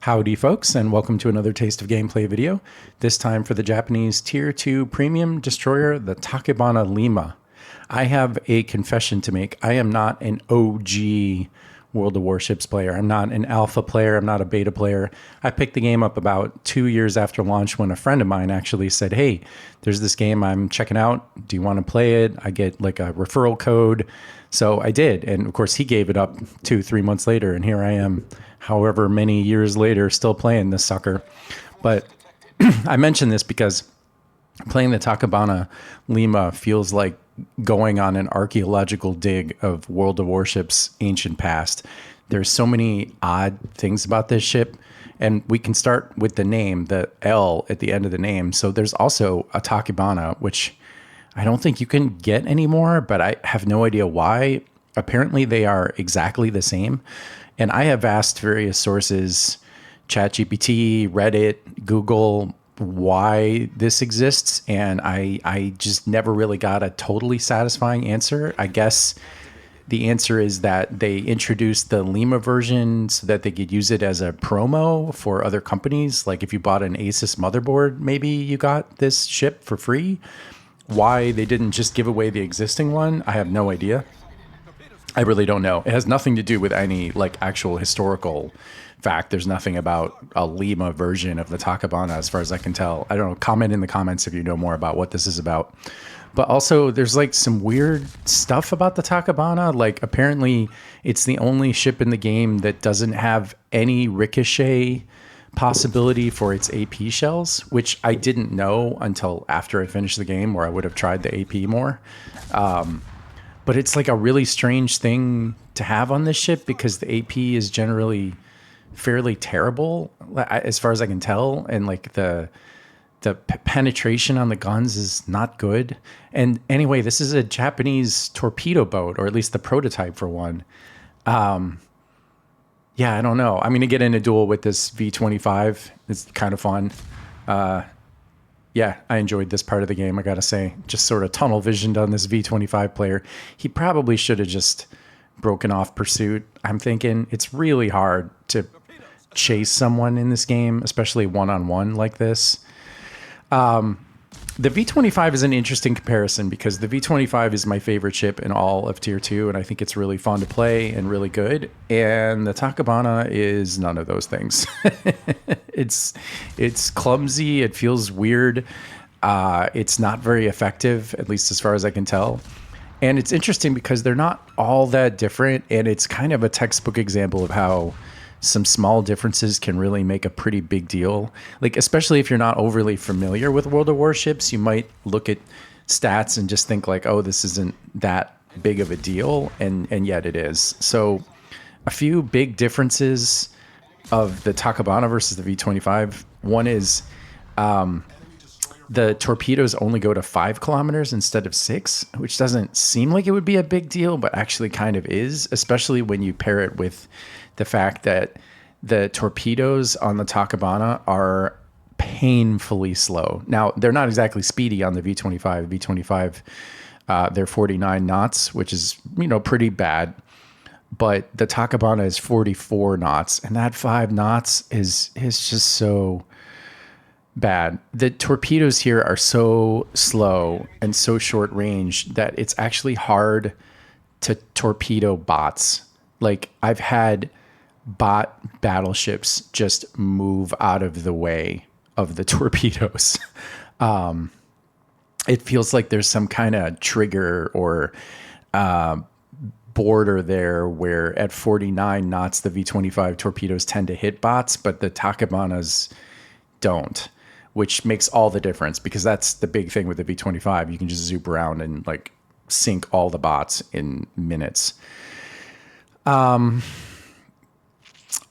Howdy folks, and welcome to another Taste of Gameplay video, this time for the Japanese Tier 2 Premium Destroyer, the Tachibana Lima. I have a confession to make. I am not an OG World of Warships player. I'm not an alpha player. I'm not a beta player. I picked the game up about 2 years after launch when a friend of mine actually said, hey, there's this game I'm checking out. Do you want to play it? I get like a referral code. So I did. And of course, he gave it up 2-3 months later. And here I am, however many years later, still playing this sucker. But I mention this because playing the Tachibana Lima feels like going on an archaeological dig of World of Warships' ancient past. There's so many odd things about this ship, and we can start with the name, the L at the end of the name. So there's also a Tachibana, which I don't think you can get anymore, but I have no idea why. Apparently they are exactly the same. And I have asked various sources, ChatGPT, Reddit, Google, why this exists, and I just never really got a totally satisfying answer. I guess the answer is that they introduced the Lima version so that they could use it as a promo for other companies. Like if you bought an Asus motherboard, maybe you got this ship for free. Why they didn't just give away the existing one, I have no idea. I really don't know. It has nothing to do with any like actual historical fact. There's nothing about a Lima version of the Tachibana as far as I can tell. I don't know. Comment in the comments if you know more about what this is about. But also there's like some weird stuff about the Tachibana. Like apparently it's the only ship in the game that doesn't have any ricochet possibility for its AP shells, which I didn't know until after I finished the game, where I would have tried the AP more. But it's like a really strange thing to have on this ship because the AP is generally fairly terrible as far as I can tell. And like the penetration on the guns is not good. And anyway, this is a Japanese torpedo boat, or at least the prototype for one. Yeah, I don't know. I'm going to get in a duel with this V25. It's kind of fun. Yeah, I enjoyed this part of the game, I gotta say. Just sort of tunnel visioned on this V25 player. He probably should have just broken off pursuit. I'm thinking it's really hard to chase someone in this game, especially one-on-one like this. The V25 is an interesting comparison because the V25 is my favorite ship in all of Tier 2, and I think it's really fun to play and really good. And the Tachibana is none of those things. It's clumsy. It feels weird. It's not very effective, at least as far as I can tell. And it's interesting because they're not all that different, and it's kind of a textbook example of how some small differences can really make a pretty big deal. Like, especially if you're not overly familiar with World of Warships, you might look at stats and just think like, oh, this isn't that big of a deal. And yet it is. So a few big differences of the Tachibana versus the V25. One is the torpedoes only go to 5 kilometers instead of 6, which doesn't seem like it would be a big deal, but actually kind of is, especially when you pair it with the fact that the torpedoes on the Tachibana are painfully slow. Now, they're not exactly speedy on the V25. V25, they're 49 knots, which is, pretty bad. But the Tachibana is 44 knots, and that 5 knots is just so bad. The torpedoes here are so slow and so short range that it's actually hard to torpedo bots. Like, I've had bot battleships just move out of the way of the torpedoes. It feels like there's some kind of trigger or border there where at 49 knots, the V25 torpedoes tend to hit bots, but the Tachibanas don't, which makes all the difference because that's the big thing with the V25. You can just zoop around and like sink all the bots in minutes.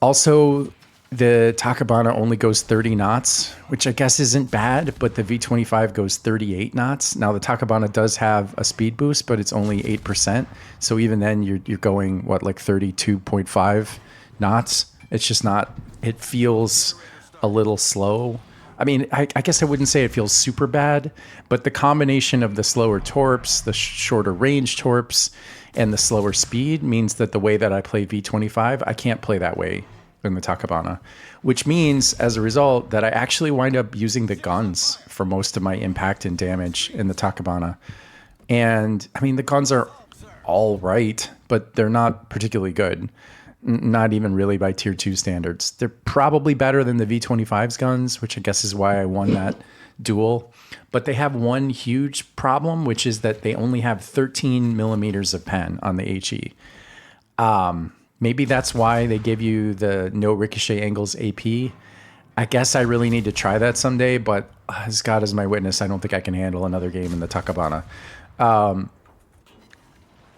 Also, the Tachibana only goes 30 knots, which I guess isn't bad, but the V25 goes 38 knots. Now, the Tachibana does have a speed boost, but it's only 8%. So even then, you're going, like 32.5 knots? It's just not, it feels a little slow. I mean, I guess I wouldn't say it feels super bad, but the combination of the slower torps, the shorter range torps, and the slower speed means that the way that I play V25, I can't play that way in the Tachibana, which means as a result that I actually wind up using the guns for most of my impact and damage in the Tachibana. And I mean, the guns are all right, but they're not particularly good. Not even really by tier 2 standards. They're probably better than the V25's guns, which I guess is why I won that duel. But they have one huge problem, which is that they only have 13 millimeters of pen on the HE. Maybe that's why they give you the no ricochet angles AP. I guess I really need to try that someday, but as God is my witness, I don't think I can handle another game in the Tachibana.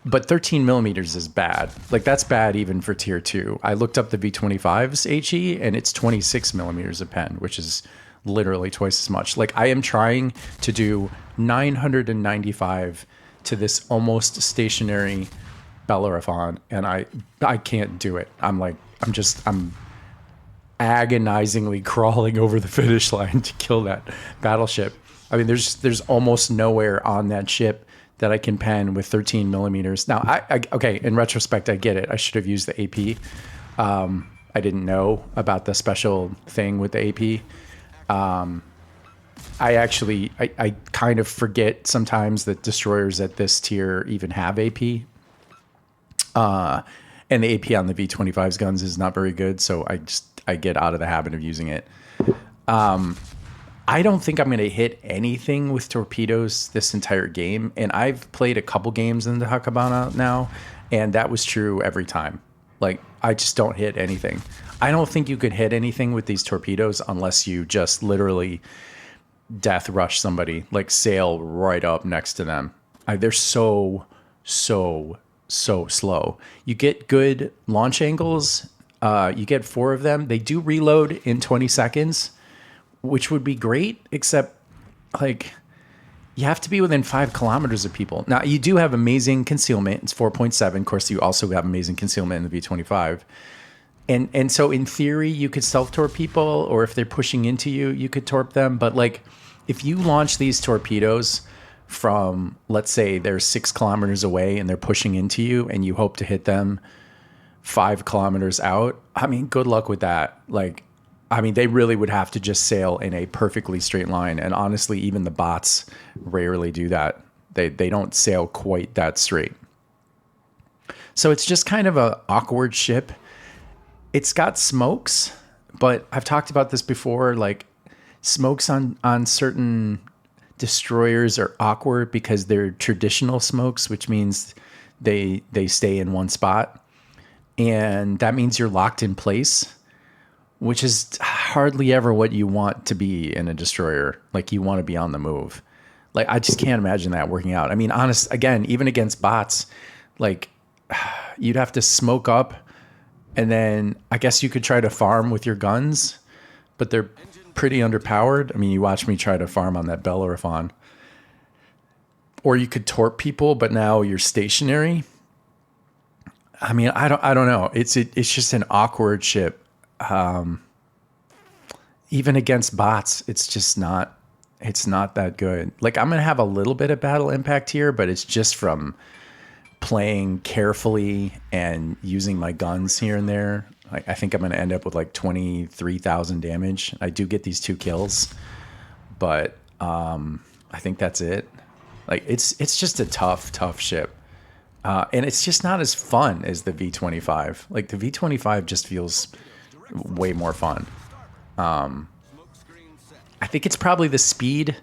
But 13 millimeters is bad. Like, that's bad even for tier 2. I looked up the V25's HE, and it's 26 millimeters of pen, which is literally twice as much. Like, I am trying to do 995 to this almost stationary Bellerophon, and I can't do it. I'm agonizingly crawling over the finish line to kill that battleship. I mean, there's almost nowhere on that ship that I can pen with 13 millimeters. Now, okay, in retrospect, I get it. I should have used the AP. I didn't know about the special thing with the AP. I kind of forget sometimes that destroyers at this tier even have AP. And the AP on the V25's guns is not very good, so I get out of the habit of using it. I don't think I'm going to hit anything with torpedoes this entire game, and I've played a couple games in the Tachibana now, and that was true every time. Like, I just don't hit anything. I don't think you could hit anything with these torpedoes unless you just literally death rush somebody, like sail right up next to them. They're so slow. You get good launch angles. You get 4 of them. They do reload in 20 seconds, which would be great, except like you have to be within 5 kilometers of people. Now, you do have amazing concealment. It's 4.7. Of course, you also have amazing concealment in the V25. And so in theory, you could self-torp people, or if they're pushing into you, you could torp them. But like, if you launch these torpedoes from, let's say they're 6 kilometers away and they're pushing into you and you hope to hit them 5 kilometers out, I mean, good luck with that. Like, I mean, they really would have to just sail in a perfectly straight line. And honestly, even the bots rarely do that. They don't sail quite that straight. So it's just kind of an awkward ship. It's got smokes, but I've talked about this before. Like, smokes on certain destroyers are awkward because they're traditional smokes, which means they stay in one spot. And that means you're locked in place, which is hardly ever what you want to be in a destroyer. Like, you want to be on the move. Like, I just can't imagine that working out. I mean, again, even against bots, like, you'd have to smoke up, and then I guess you could try to farm with your guns, but they're pretty underpowered. I mean, you watch me try to farm on that Bellerophon. Or you could torp people, but now you're stationary. I mean, I don't know. It's just an awkward ship. Even against bots, it's not that good. Like, I'm going to have a little bit of battle impact here, but it's just from playing carefully and using my guns here and there. I think I'm going to end up with like 23,000 damage. I do get these 2 kills, but I think that's it. Like, it's just a tough ship. And it's just not as fun as the V25. Like, the V25 just feels way more fun. I think it's probably the speed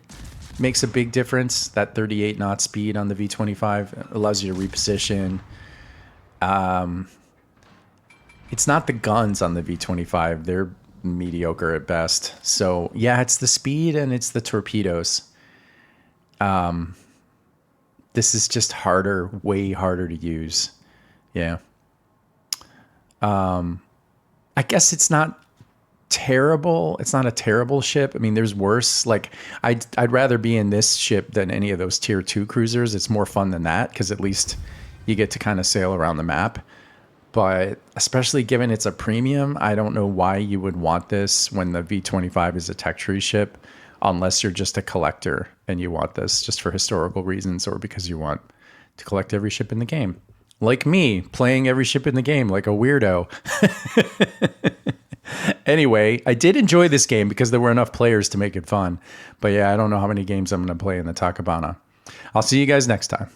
makes a big difference. That 38 knot speed on the V25 allows you to reposition. It's not the guns on the V25. They're mediocre at best. So yeah, it's the speed and it's the torpedoes. This is just harder, way harder to use. Yeah. I guess it's not terrible. It's not a terrible ship. I mean, there's worse. Like, I'd rather be in this ship than any of those tier 2 cruisers. It's more fun than that because at least you get to kind of sail around the map. But especially given it's a premium, I don't know why you would want this when the V25 is a tech tree ship, unless you're just a collector and you want this just for historical reasons or because you want to collect every ship in the game. Like me, playing every ship in the game like a weirdo. Anyway, I did enjoy this game because there were enough players to make it fun. But yeah, I don't know how many games I'm going to play in the Tachibana. I'll see you guys next time.